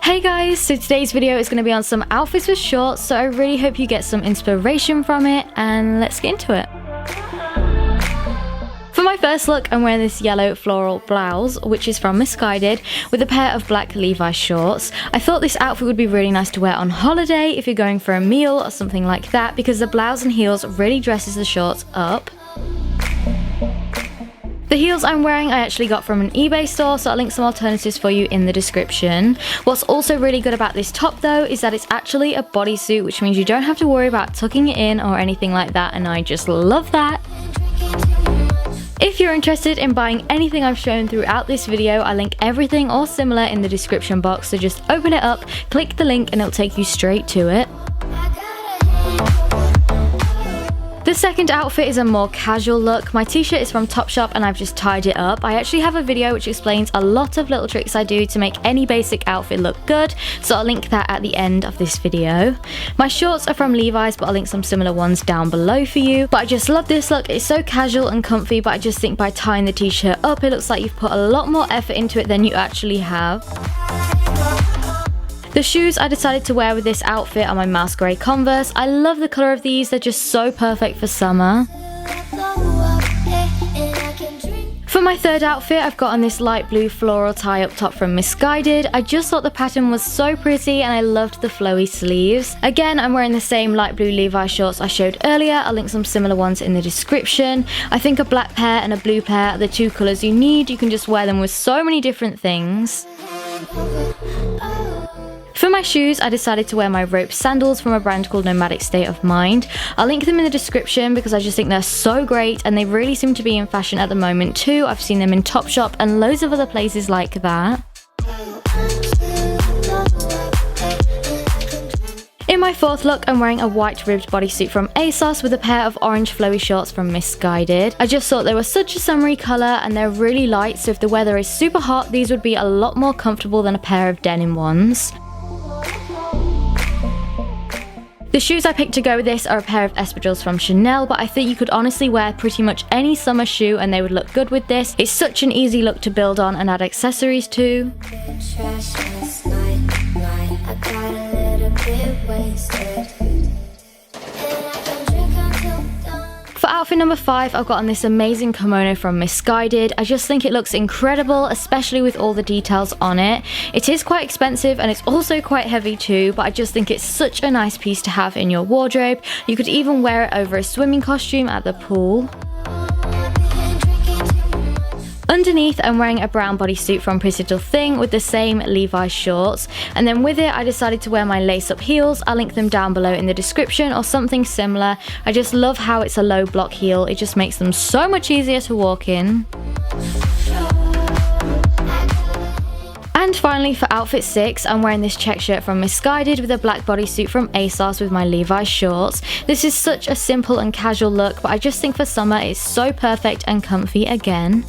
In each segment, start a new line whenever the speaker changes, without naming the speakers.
Hey guys, so today's video is going to be on some outfits with shorts, so I really hope you get some inspiration from it, and let's get into it. For my first look, I'm wearing this yellow floral blouse, which is from Missguided, with a pair of black Levi shorts. I thought this outfit would be really nice to wear on holiday if you're going for a meal or something like that, because the blouse and heels really dresses the shorts up. The heels I'm wearing I actually got from an eBay store, so I'll link some alternatives for you in the description. What's also really good about this top though is that it's actually a bodysuit, which means you don't have to worry about tucking it in or anything like that, and I just love that. If you're interested in buying anything I've shown throughout this video, I link everything or similar in the description box, so just open it up, click the link and it'll take you straight to it. The second outfit is a more casual look. My t-shirt is from Topshop and I've just tied it up. I actually have a video which explains a lot of little tricks I do to make any basic outfit look good, so I'll link that at the end of this video. My shorts are from Levi's, but I'll link some similar ones down below for you. But I just love this look. It's so casual and comfy, but I just think by tying the t-shirt up, it looks like you've put a lot more effort into it than you actually have. The shoes I decided to wear with this outfit are my mouse grey Converse. I love the colour of these, they're just so perfect for summer. For my third outfit, I've got on this light blue floral tie-up top from Missguided. I just thought the pattern was so pretty and I loved the flowy sleeves. Again, I'm wearing the same light blue Levi shorts I showed earlier. I'll link some similar ones in the description. I think a black pair and a blue pair are the two colours you need. You can just wear them with so many different things. For my shoes, I decided to wear my rope sandals from a brand called Nomadic State of Mind. I'll link them in the description because I just think they're so great and they really seem to be in fashion at the moment too. I've seen them in Topshop and loads of other places like that. In my fourth look, I'm wearing a white ribbed bodysuit from ASOS with a pair of orange flowy shorts from Missguided. I just thought they were such a summery colour and they're really light, so if the weather is super hot, these would be a lot more comfortable than a pair of denim ones. The shoes I picked to go with this are a pair of espadrilles from Chanel, but I think you could honestly wear pretty much any summer shoe and they would look good with this. It's such an easy look to build on and add accessories to. For outfit number 5, I've got on this amazing kimono from Missguided. I just think it looks incredible, especially with all the details on it. It is quite expensive and it's also quite heavy too, but I just think it's such a nice piece to have in your wardrobe. You could even wear it over a swimming costume at the pool. Underneath, I'm wearing a brown bodysuit from Pretty Little Thing with the same Levi shorts, and then with it I decided to wear my lace-up heels. I'll link them down below in the description or something similar. I just love how it's a low block heel, it just makes them so much easier to walk in. And finally, for outfit 6, I'm wearing this check shirt from Missguided with a black bodysuit from ASOS with my Levi shorts. This is such a simple and casual look, but I just think for summer it's so perfect and comfy again.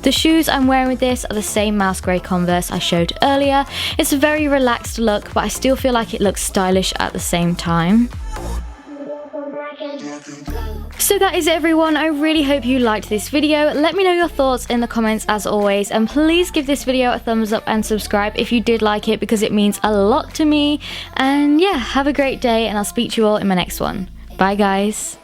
The shoes I'm wearing with this are the same mouse grey Converse I showed earlier. It's a very relaxed look, but I still feel like it looks stylish at the same time. So that is it everyone, I really hope you liked this video. Let me know your thoughts in the comments as always, and please give this video a thumbs up and subscribe if you did like it because it means a lot to me. And yeah, have a great day and I'll speak to you all in my next one. Bye guys.